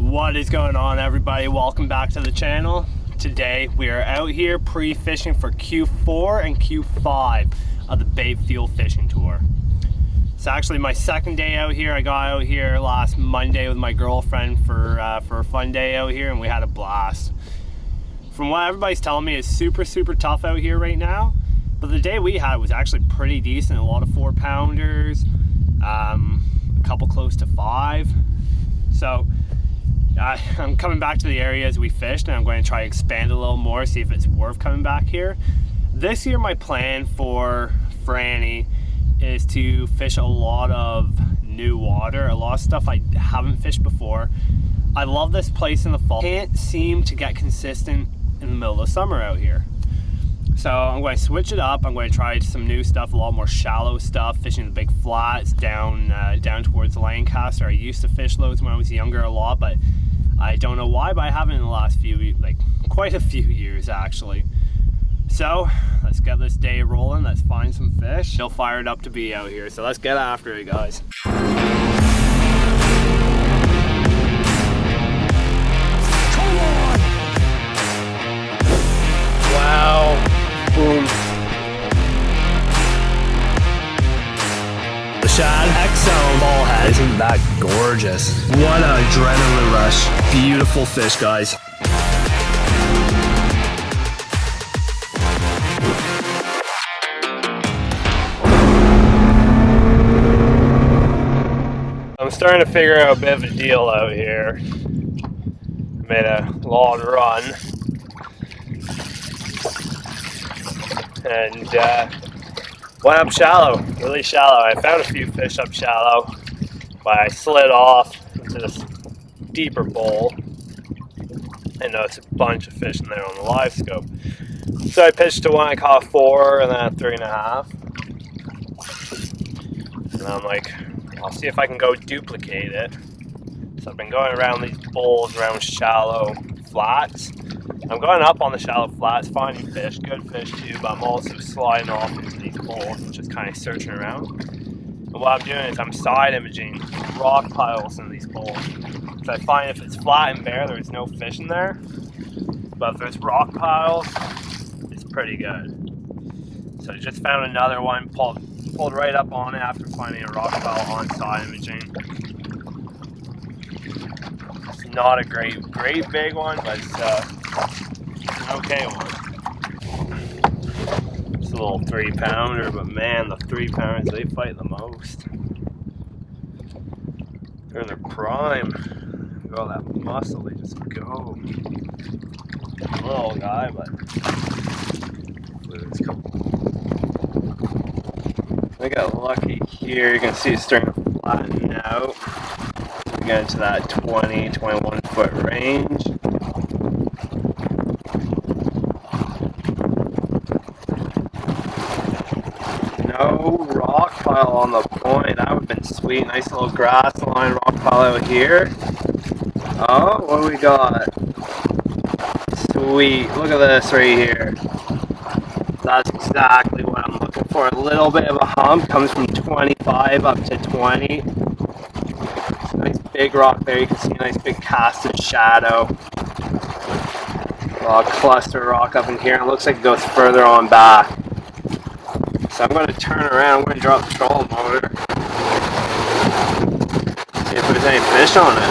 What is going on, everybody? Welcome back to the channel. Today we are out here pre-fishing for Q4 and Q5 of the Bait Fuel Fishing Tour. It's actually my second day out here. I got out here last Monday with my girlfriend for a fun day out here, and we had a blast. From what everybody's telling me, it's super tough out here right now, but the day we had was actually pretty decent. A lot of 4-pounders, a couple close to 5. So I'm coming back to the areas we fished, and I'm going to try to expand a little more, see if it's worth coming back here. This year my plan for Annie is to fish a lot of new water, a lot of stuff I haven't fished before. I love this place in the fall. Can't seem to get consistent in the middle of summer out here. So I'm going to switch it up. I'm going to try some new stuff, a lot more shallow stuff, fishing the big flats down towards Lancaster. I used to fish those when I was younger a lot, but I don't know why, but I haven't in the last quite a few years actually. So let's get this day rolling. Let's find some fish. Still fired up to be out here, so let's get after it, guys. Wow. Boom. The shad X-Zone ballhead. Isn't that gorgeous? What an adrenaline rush. Beautiful fish, guys. I'm starting to figure out a bit of a deal out here. I made a long run. And went up shallow, really shallow. I found a few fish up shallow, but I slid off into this deeper bowl and noticed a bunch of fish in there on the live scope. So I pitched to one, I caught 4 and then a 3.5. And I'm like, I'll see if I can go duplicate it. So I've been going around these bowls, around shallow flats. I'm going up on the shallow flats, finding fish, good fish too, but I'm also sliding off into these bowls and just kind of searching around. And what I'm doing is I'm side imaging rock piles in these bowls. So I find if it's flat and bare, there's no fish in there. But if there's rock piles, it's pretty good. So I just found another one, pulled right up on it after finding a rock pile on side imaging. It's not a great big one, but it's an okay one. It's a little 3-pounder, but man, the 3-pounders, they fight the most. They're in their prime. Look at all that muscle, they just go. A little guy, but it's cool. I got lucky here. You can see it's starting to flatten out. We get into that 20-21 foot range. No rock pile on the point. That would have been sweet. Nice little grass line rock pile out here. Oh, what do we got? Sweet. Look at this right here. That's exactly what I'm looking for. A little bit of a hump. Comes from 25 up to 20. Nice big rock there. You can see a nice big casted shadow. A cluster rock up in here. It looks like it goes further on back. So I'm going to turn around. I'm going to drop the trolling motor. See if there's any fish on it.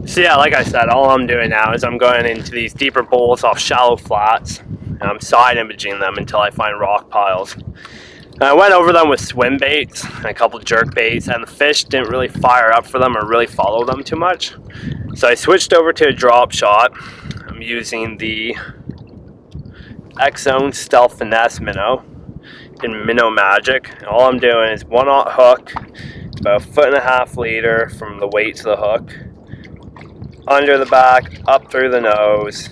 So yeah, like I said, all I'm doing now is I'm going into these deeper bowls off shallow flats, and I'm side imaging them until I find rock piles. And I went over them with swim baits and a couple jerk baits, and the fish didn't really fire up for them or really follow them too much. So I switched over to a drop shot. I'm using the X-Zone Stealth Finesse minnow in Minnow Magic. And all I'm doing is 1/0 hook, about 1.5 leader from the weight to the hook, under the back, up through the nose,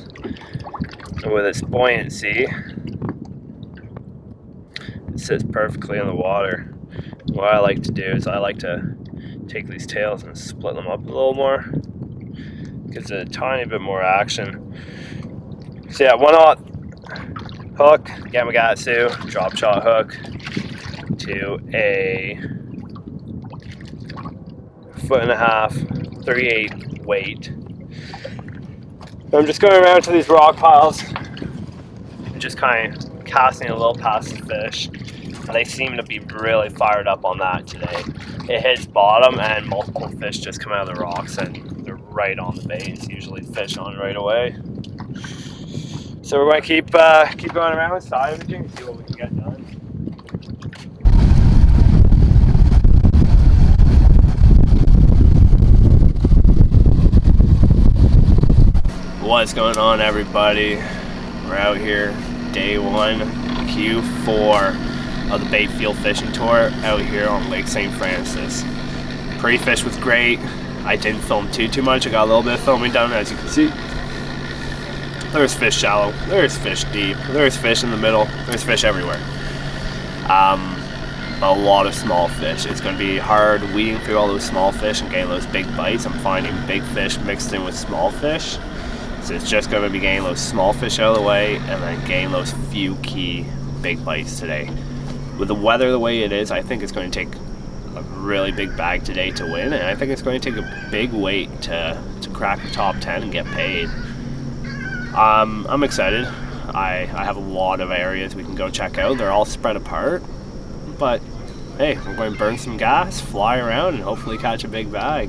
and with its buoyancy, it sits perfectly in the water. What I like to do is I like to take these tails and split them up a little more. Gives it a tiny bit more action. So yeah, 1/0 hook, Gamakatsu, drop shot hook to a 4.5 foot, 38 weight. I'm just going around to these rock piles and just kind of casting a little past the fish. And they seem to be really fired up on that today. It hits bottom and multiple fish just come out of the rocks and they're right on the bait. Usually fish on right away. So we're going to keep going around, salvaging, and see what we can get done. What's going on, everybody? We're out here, day 1, Q4 of the bait field fishing tour out here on Lake St. Francis. Pre-fish was great. I didn't film too much. I got a little bit of filming done, as you can see. There's fish shallow, there's fish deep, there's fish in the middle, there's fish everywhere. A lot of small fish. It's going to be hard weeding through all those small fish and getting those big bites. I'm finding big fish mixed in with small fish. So it's just going to be getting those small fish out of the way and then getting those few key big bites today. With the weather the way it is, I think it's going to take a really big bag today to win, and I think it's going to take a big weight to crack the top 10 and get paid. I'm excited. I have a lot of areas we can go check out. They're all spread apart, but hey, we're going to burn some gas, fly around, and hopefully catch a big bag.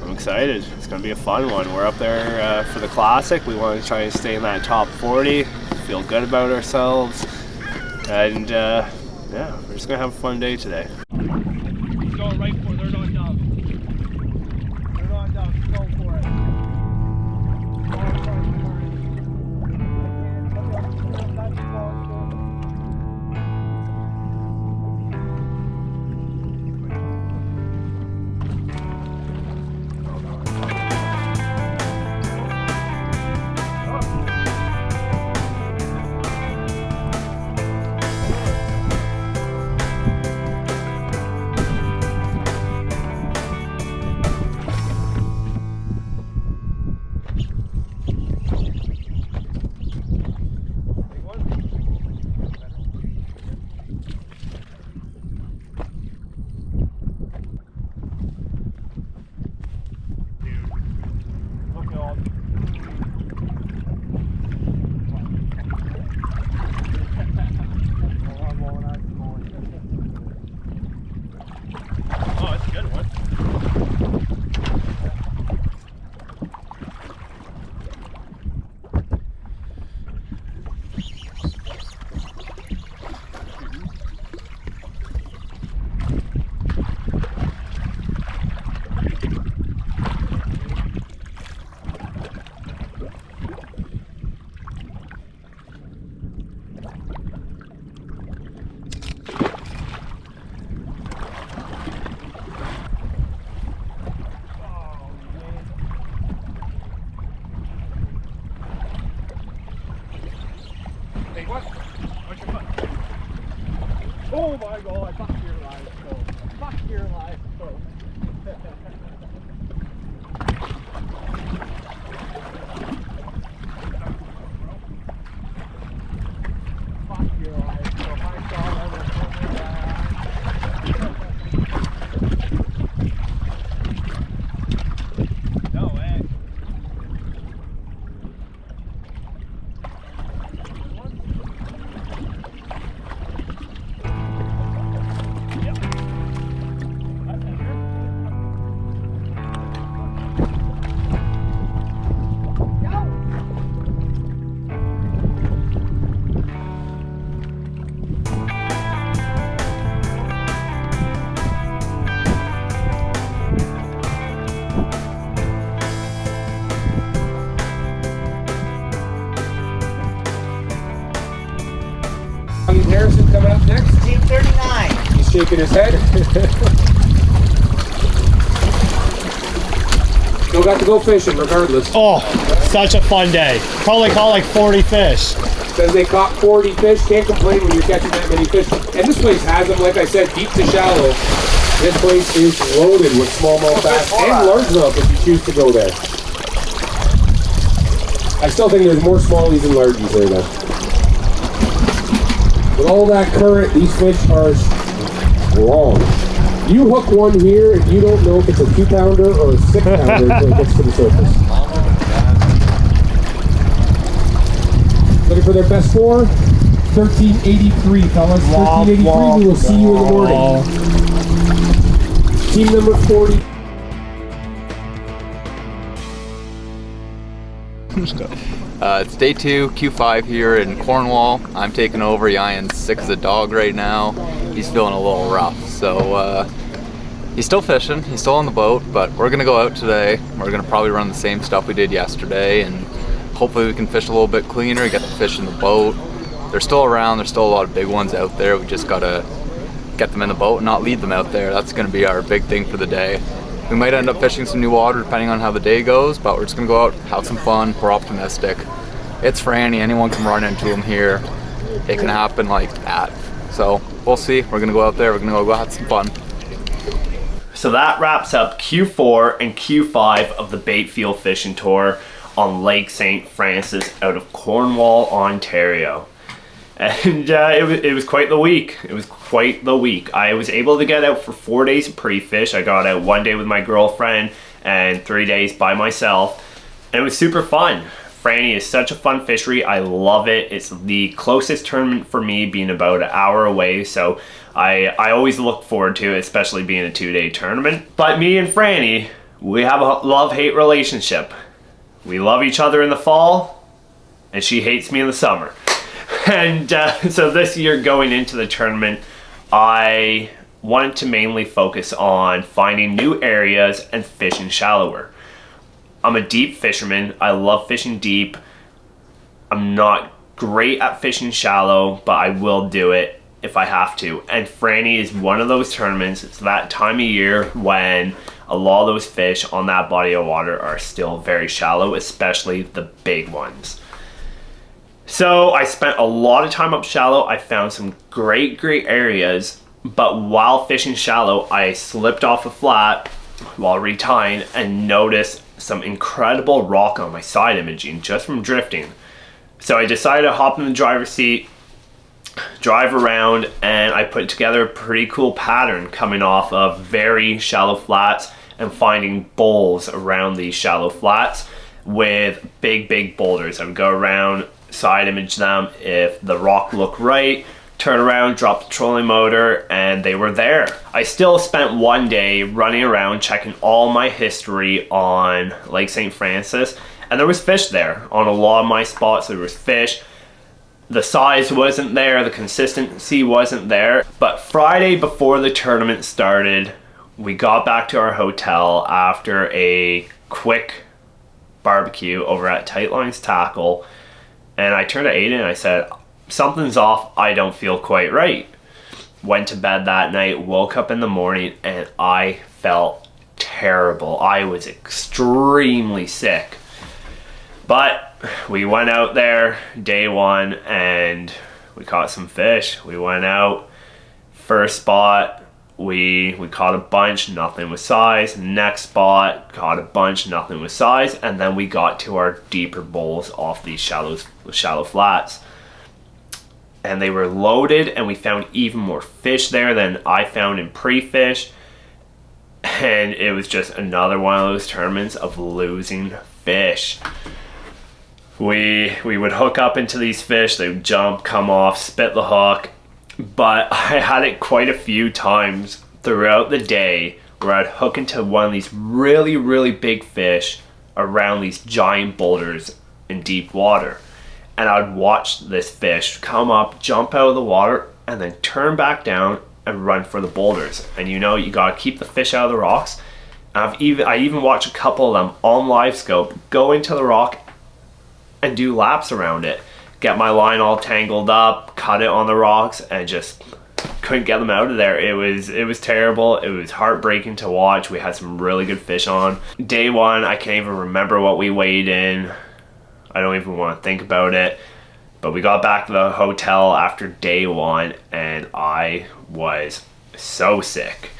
I'm excited. It's going to be a fun one. We're up there for the Classic. We want to try and stay in that top 40, feel good about ourselves, and yeah, we're just going to have a fun day today. He's going right for it. They're not dumb. They're not dumb. He's going for it. What? What's your foot? Oh my god, fuck your life, folks. Fuck your life, folks. Fuck your life, so my god, I will come no way. Harrison coming up next. Team 39. He's shaking his head. Still got to go fishing regardless. Oh, such a fun day. Probably caught like 40 fish. Says they caught 40 fish. Can't complain when you're catching that many fish. And this place has them, like I said, deep to shallow. This place is loaded with smallmouth bass and largemouth if you choose to go there. I still think there's more smallies than largies there though. With all that current, these fish are strong. You hook one here and you don't know if it's a 2-pounder or a 6-pounder until it gets to the surface. Looking for their best score? 1383, fellas. 1383. We will see you in the morning. Team number 40. It's day 2, Q5 here in Cornwall. I'm taking over. Ian's sick as a dog right now. He's feeling a little rough, so he's still fishing. He's still on the boat, but we're gonna go out today. We're gonna probably run the same stuff we did yesterday, and hopefully we can fish a little bit cleaner, get the fish in the boat. They're still around. There's still a lot of big ones out there. We just gotta get them in the boat and not lead them out there. That's gonna be our big thing for the day. We might end up fishing some new water depending on how the day goes, but we're just gonna go out, have some fun. We're optimistic. It's Franny. Anyone can run into him here. It can happen like that. So we'll see. We're gonna go out there. We're gonna go have some fun. So that wraps up Q4 and Q5 of the Bait Field Fishing Tour on Lake St. Francis out of Cornwall, Ontario. And it was quite the week. It was quite the week. I was able to get out for 4 days of pre-fish. I got out 1 day with my girlfriend and 3 days by myself. And it was super fun. Franny is such a fun fishery. I love it. It's the closest tournament for me, being about an hour away. So I always look forward to it, especially being a 2-day tournament. But me and Franny, we have a love-hate relationship. We love each other in the fall, and she hates me in the summer. And so this year going into the tournament, I wanted to mainly focus on finding new areas and fishing shallower. I'm a deep fisherman. I love fishing deep. I'm not great at fishing shallow, but I will do it if I have to. And Franny is one of those tournaments. It's that time of year when a lot of those fish on that body of water are still very shallow, especially the big ones. So I spent a lot of time up shallow. I found some great areas, but while fishing shallow, I slipped off a flat while retying and noticed some incredible rock on my side imaging just from drifting. So I decided to hop in the driver's seat, drive around, and I put together a pretty cool pattern coming off of very shallow flats and finding bowls around these shallow flats with big boulders. I would go around, side image them. If the rock looked right, turn around, drop the trolling motor, and they were there. I still spent 1 day running around checking all my history on Lake St. Francis, and there was fish there. On a lot of my spots there was fish. The size wasn't there, the consistency wasn't there. But Friday before the tournament started, we got back to our hotel after a quick barbecue over at Tightlines Tackle, and I turned to Aiden and I said, something's off, I don't feel quite right. Went to bed that night, woke up in the morning, and I felt terrible. I was extremely sick. But we went out there day 1 and we caught some fish. We went out, first spot, we caught a bunch, nothing with size. Next spot, caught a bunch, nothing with size. And then we got to our deeper bowls off these shallow flats. And they were loaded, and we found even more fish there than I found in pre-fish. And it was just another one of those tournaments of losing fish. We would hook up into these fish, they would jump, come off, spit the hook. But I had it quite a few times throughout the day where I'd hook into one of these really big fish around these giant boulders in deep water. And I'd watch this fish come up, jump out of the water, and then turn back down and run for the boulders. And you know, you gotta keep the fish out of the rocks. I even watched a couple of them on live scope go into the rock and do laps around it. Get my line all tangled up, cut it on the rocks, and just couldn't get them out of there. It was terrible. It was heartbreaking to watch. We had some really good fish on. Day 1, I can't even remember what we weighed in. I don't even want to think about it. But we got back to the hotel after day 1, and I was so sick.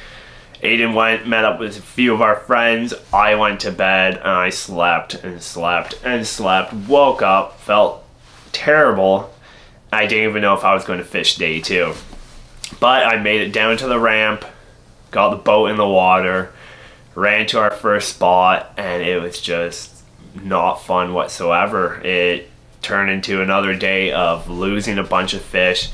Aiden went, met up with a few of our friends. I went to bed, and I slept and slept and slept. Woke up, felt terrible. I didn't even know if I was going to fish day 2. But I made it down to the ramp, got the boat in the water, ran to our first spot, and it was just not fun whatsoever. It turned into another day of losing a bunch of fish.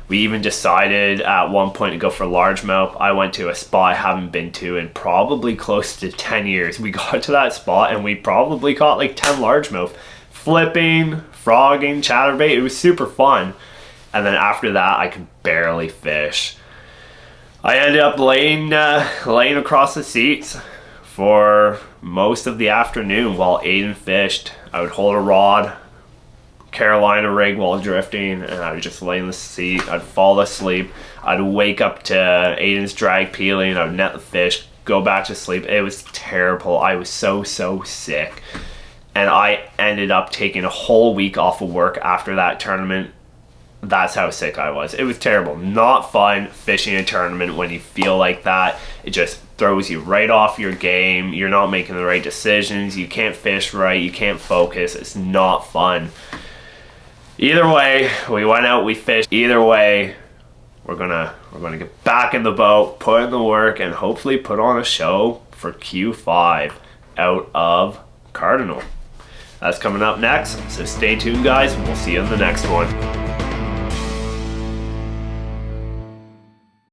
We even decided at one point to go for largemouth. I went to a spot I haven't been to in probably close to 10 years. We got to that spot and we probably caught like 10 largemouth. Flipping, frogging, chatterbait. It was super fun. And then after that, I could barely fish. I ended up laying across the seats for most of the afternoon while Aiden fished. I would hold a rod, Carolina rig while drifting, and I would just lay in the seat. I'd fall asleep. I'd wake up to Aiden's drag peeling. I would net the fish, go back to sleep. It was terrible. I was so sick. And I ended up taking a whole week off of work after that tournament. That's how sick I was. It was terrible. Not fun fishing a tournament when you feel like that. It just throws you right off your game. You're not making the right decisions. You can't fish right. You can't focus. It's not fun. Either way, we went out, we fished. Either way, we're gonna get back in the boat, put in the work, and hopefully put on a show for Q5 out of Cardinal. That's coming up next, so stay tuned, guys, and we'll see you in the next one.